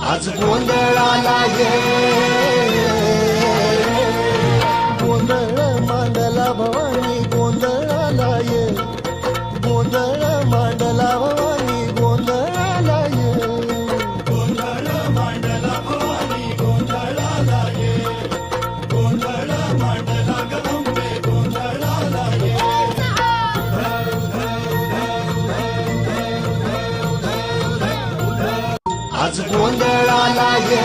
आज गोंधळाला ये गोंधळ मांडला भवानी गोंधळाला ये गोंधळ मांडला भवानी गोंधळाला ये गोंधळ मांडला भवानी गोंधळाला ये गोंधळ मांडला गंगे गोंधळाला ये आज गोंधळाला ये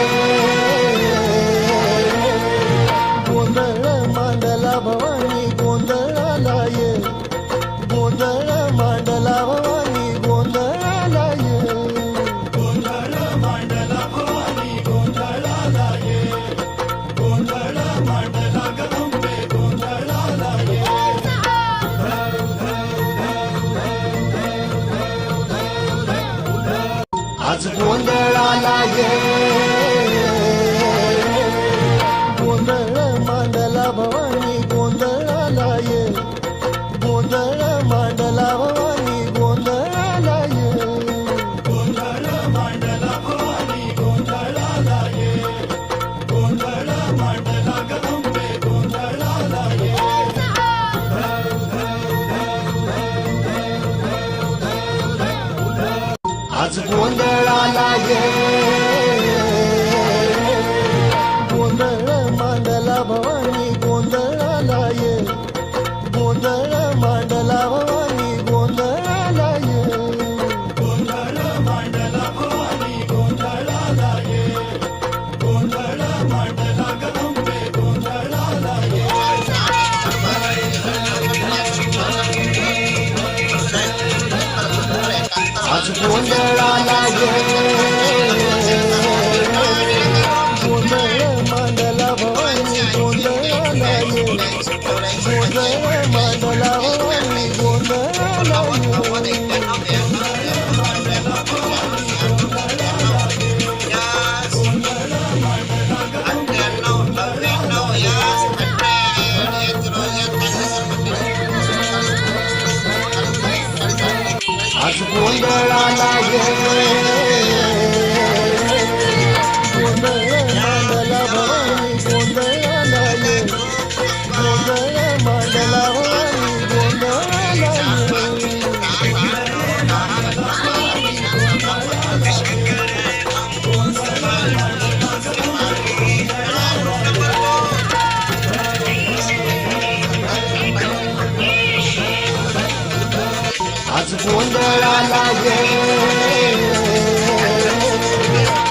गोंधळ मांडला भवानी गोंधळाला ये गोंधळ मांडला भवानी गोंधळाला ये गोंधळ मांडला भवानी गोंधळाला ये गोंधळ मांडला गंगे गोंधळाला ये आज गोंधळाला ये गोंधळ मांडला भवानी गोंधळाला ये गोंधळ मांडला भवानी गोंधळाला ये गोंधळ मांडला भवानी गोंधळाला ये गोंधळ मांडला गंगे गोंधळाला ये आज गोंधळाला ये गोंधळ मांडला भवानी गोंधळाला ये गोंधळ मांडला भवानी गोंधळाला ये गोंधळ मांडला भवानी गोंधळाला ये गोंधळ मांडला गंगे गोंधळाला ये आज गोंधळाला ये गोंधळ मांडला भवानी गोंधळाला ये गोंधळ मांडला भवानी गोंधळाला ये आज गोंधळाला ये